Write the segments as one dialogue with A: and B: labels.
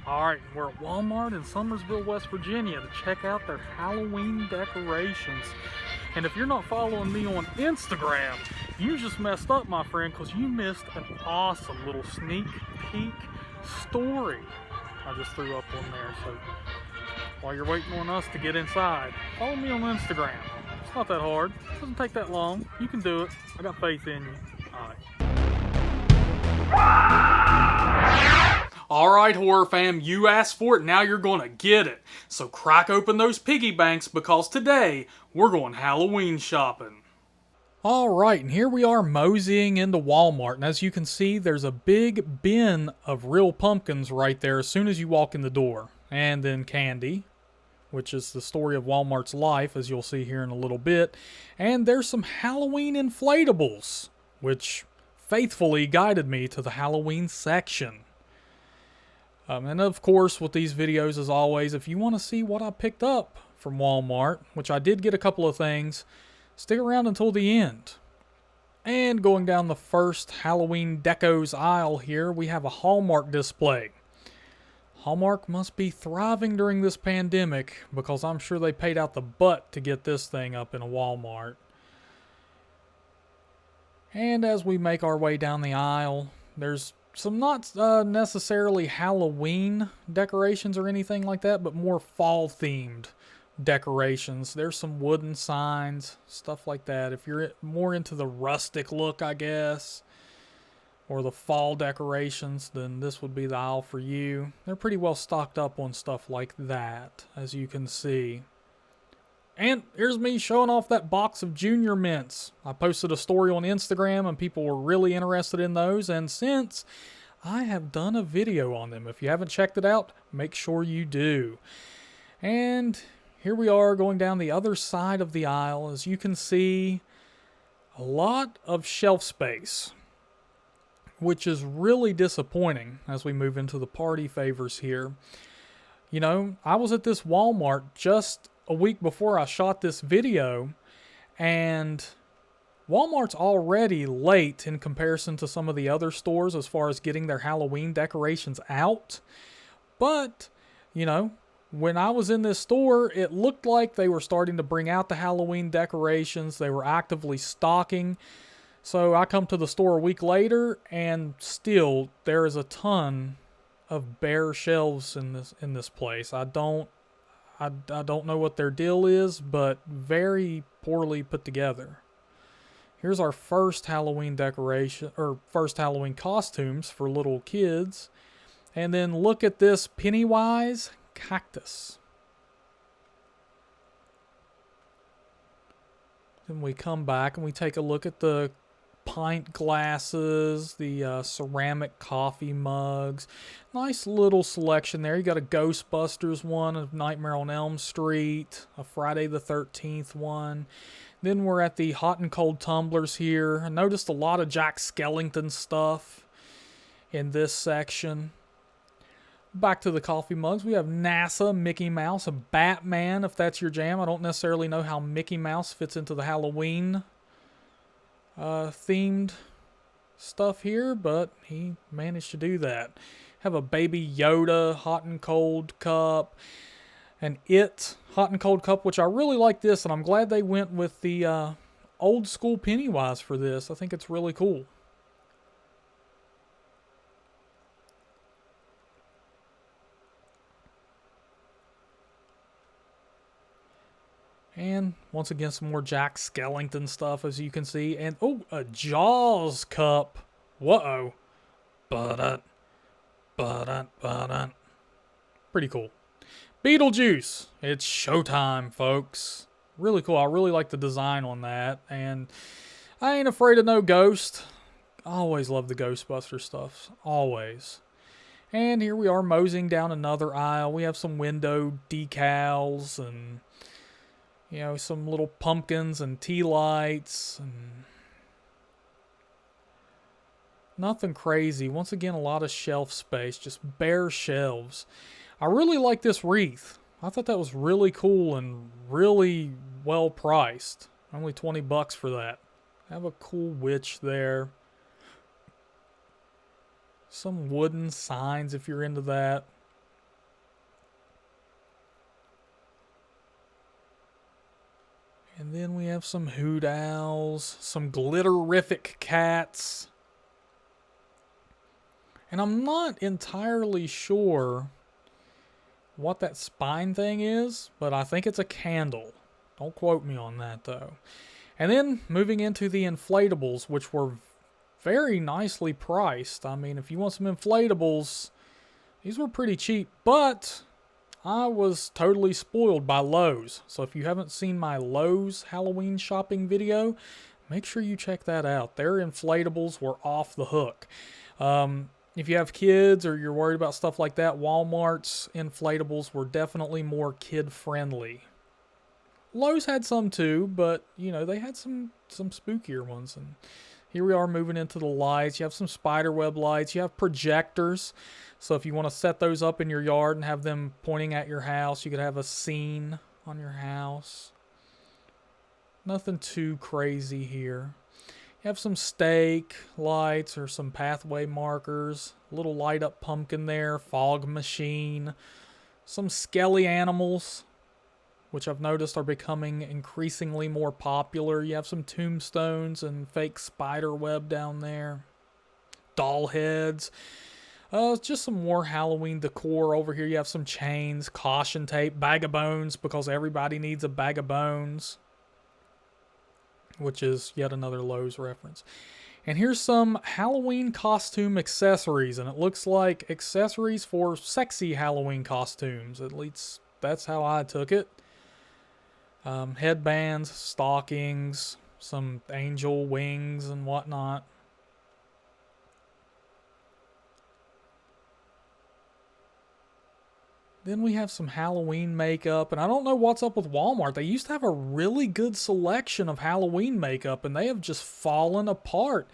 A: Alright, we're at Walmart in Summersville, West Virginia to check out their Halloween decorations. And if you're not following me on Instagram, you just messed up, my friend, because you missed an awesome little sneak peek story I just threw up on there. So while you're waiting on us to get inside, follow me on Instagram. It's not that hard. It doesn't take that long. You can do it. I got faith in you. Alright. Alright, horror fam, you asked for it, now you're gonna get it. So crack open those piggy banks because today we're going Halloween shopping. Alright, and here we are moseying into Walmart, and as you can see, there's a big bin of real pumpkins right there as soon as you walk in the door. And then candy, which is the story of Walmart's life, as you'll see here in a little bit. And there's some Halloween inflatables, which faithfully guided me to the Halloween section. And of course, with these videos, as always, if you want to see what I picked up from Walmart, which I did get a couple of things, stick around until the end. And going down the first Halloween Decos aisle here, we have a Hallmark display. Hallmark must be thriving during this pandemic, because I'm sure they paid out the butt to get this thing up in a Walmart. And as we make our way down the aisle, there's some not necessarily Halloween decorations or anything like that, but more fall-themed decorations. There's some wooden signs, stuff like that. If you're more into the rustic look, I guess, or the fall decorations, then this would be the aisle for you. They're pretty well stocked up on stuff like that, as you can see. And here's me showing off that box of Junior Mints. I posted a story on Instagram and people were really interested in those. And since I have done a video on them, if you haven't checked it out, make sure you do. And here we are going down the other side of the aisle. As you can see, a lot of shelf space, which is really disappointing as we move into the party favors here. You know, I was at this Walmart just a week before I shot this video, and Walmart's already late in comparison to some of the other stores as far as getting their Halloween decorations out. But, you know, when I was in this store, it looked like they were starting to bring out the Halloween decorations. They were actively stocking. So I come to the store a week later, and still there is a ton of bare shelves in this place. I don't know what their deal is, but very poorly put together. Here's our first Halloween decoration, or first Halloween costumes for little kids. And then look at this Pennywise cactus. Then we come back and we take a look at the pint glasses, the ceramic coffee mugs. Nice little selection there. You got a Ghostbusters one, a Nightmare on Elm Street, a Friday the 13th one. Then we're at the hot and cold tumblers here. I noticed a lot of Jack Skellington stuff in this section. Back to the coffee mugs. We have NASA, Mickey Mouse, a Batman, if that's your jam. I don't necessarily know how Mickey Mouse fits into the Halloween themed stuff here, but he managed to do that. Have a Baby Yoda hot and cold cup, an It hot and cold cup, which I really like this, and I'm glad they went with the old school Pennywise for this. I think it's really cool. And once again, some more Jack Skellington stuff, as you can see. And, oh, a Jaws cup. Whoa. Pretty cool. Beetlejuice. It's showtime, folks. Really cool. I really like the design on that. And I ain't afraid of no ghost. I always love the Ghostbuster stuff. Always. And here we are moseying down another aisle. We have some window decals and, you know, some little pumpkins and tea lights and nothing crazy. Once again, a lot of shelf space, just bare shelves. I really like this wreath. I thought that was really cool and really well priced. Only $20 for that. Have a cool witch there. Some wooden signs if you're into that. And then we have some hoot owls, some glitterific cats. And I'm not entirely sure what that spine thing is, but I think it's a candle. Don't quote me on that though. And then moving into the inflatables, which were very nicely priced. I mean, if you want some inflatables, these were pretty cheap, but I was totally spoiled by Lowe's. So if you haven't seen my Lowe's Halloween shopping video, make sure you check that out. Their inflatables were off the hook. If you have kids or you're worried about stuff like that, Walmart's inflatables were definitely more kid-friendly. Lowe's had some too, but, you know, they had some spookier ones. And here we are moving into the lights. You have some spiderweb lights. You have projectors. So if you want to set those up in your yard and have them pointing at your house, you could have a scene on your house. Nothing too crazy here. You have some stake lights or some pathway markers. A little light up pumpkin there. Fog machine. Some skelly animals, which I've noticed are becoming increasingly more popular. You have some tombstones and fake spider web down there. Doll heads. Just some more Halloween decor over here. You have some chains, caution tape, bag of bones, because everybody needs a bag of bones, which is yet another Lowe's reference. And here's some Halloween costume accessories, and it looks like accessories for sexy Halloween costumes. At least that's how I took it. Headbands, stockings, some angel wings and whatnot. Then we have some Halloween makeup, and I don't know what's up with Walmart. They used to have a really good selection of Halloween makeup, and they have just fallen apart.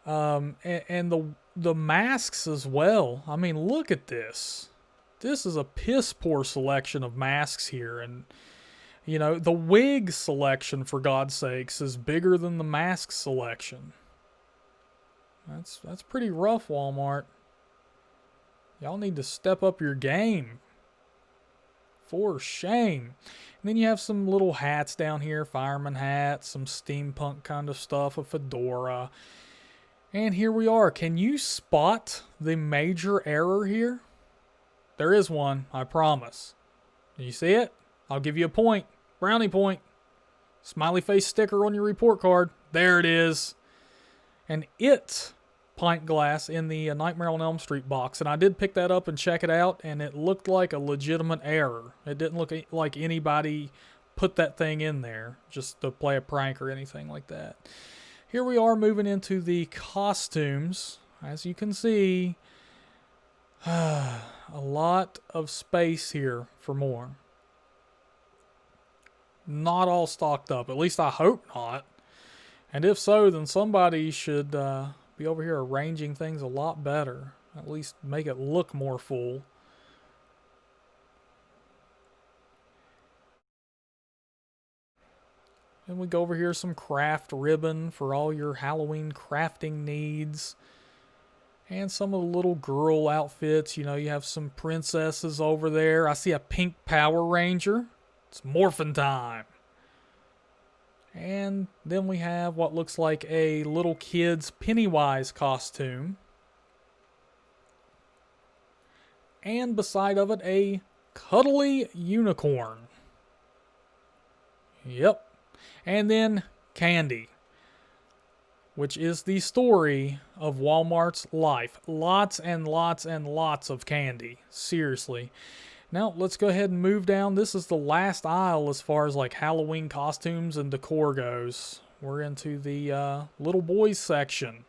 A: And the masks as well. I mean, look at this. This is a piss poor selection of masks here, and you know, the wig selection, for God's sakes, is bigger than the mask selection. That's pretty rough, Walmart. Y'all need to step up your game. For shame. And then you have some little hats down here, fireman hats, some steampunk kind of stuff, a fedora. And here we are. Can you spot the major error here? There is one, I promise. Do you see it? I'll give you a point. Brownie point. Smiley face sticker on your report card. There it is. And it pint glass in the Nightmare on Elm Street box. And I did pick that up and check it out, and it looked like a legitimate error. It didn't look like anybody put that thing in there just to play a prank or anything like that. Here we are moving into the costumes. As you can see, a lot of space here for more. Not all stocked up. At least I hope not. And if so, then somebody should be over here arranging things a lot better. At least make it look more full. And we go over here, some craft ribbon for all your Halloween crafting needs. And some of the little girl outfits. You know, you have some princesses over there. I see a pink Power Ranger. It's morphin' time. And then we have what looks like a little kid's Pennywise costume. And beside of it, a cuddly unicorn. Yep. And then candy, which is the story of Walmart's life. Lots and lots and lots of candy. Seriously. Now, let's go ahead and move down. This is the last aisle as far as like Halloween costumes and decor goes. We're into the little boys section.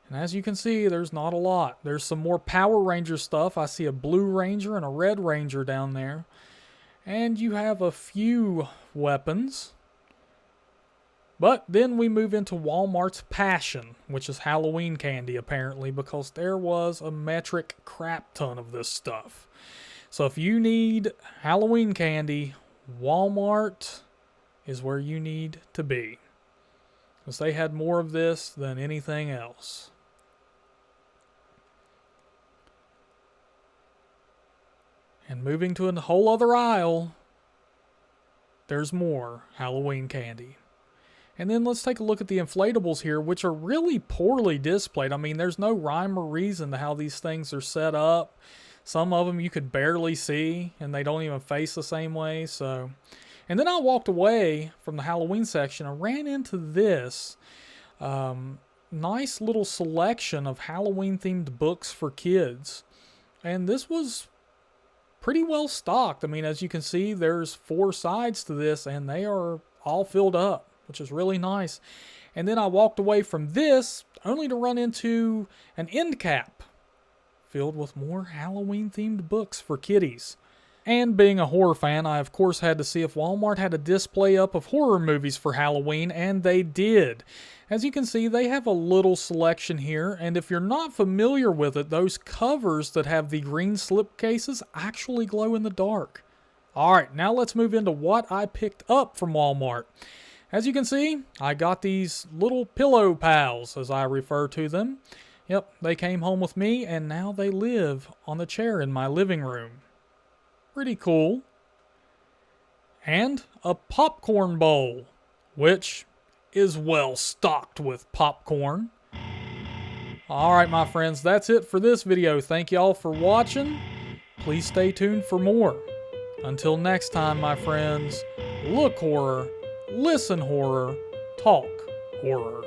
A: And as you can see, there's not a lot. There's some more Power Ranger stuff. I see a Blue Ranger and a Red Ranger down there. And you have a few weapons. But then we move into Walmart's Passion, which is Halloween candy apparently, because there was a metric crap ton of this stuff. So if you need Halloween candy, Walmart is where you need to be, because they had more of this than anything else. And moving to a whole other aisle, there's more Halloween candy. And then let's take a look at the inflatables here, which are really poorly displayed. I mean, there's no rhyme or reason to how these things are set up. Some of them you could barely see, and they don't even face the same way. So, and then I walked away from the Halloween section and ran into this nice little selection of Halloween-themed books for kids. And this was pretty well stocked. I mean, as you can see, there's 4 sides to this, and they are all filled up, which is really nice. And then I walked away from this only to run into an end cap filled with more Halloween-themed books for kiddies. And being a horror fan, I of course had to see if Walmart had a display up of horror movies for Halloween, and they did. As you can see, they have a little selection here, and if you're not familiar with it, those covers that have the green slip cases actually glow in the dark. Alright, now let's move into what I picked up from Walmart. As you can see, I got these little pillow pals, as I refer to them. Yep, they came home with me, and now they live on the chair in my living room. Pretty cool. And a popcorn bowl, which is well stocked with popcorn. Alright my friends, that's it for this video. Thank y'all for watching. Please stay tuned for more. Until next time my friends, look horror, listen horror, talk horror.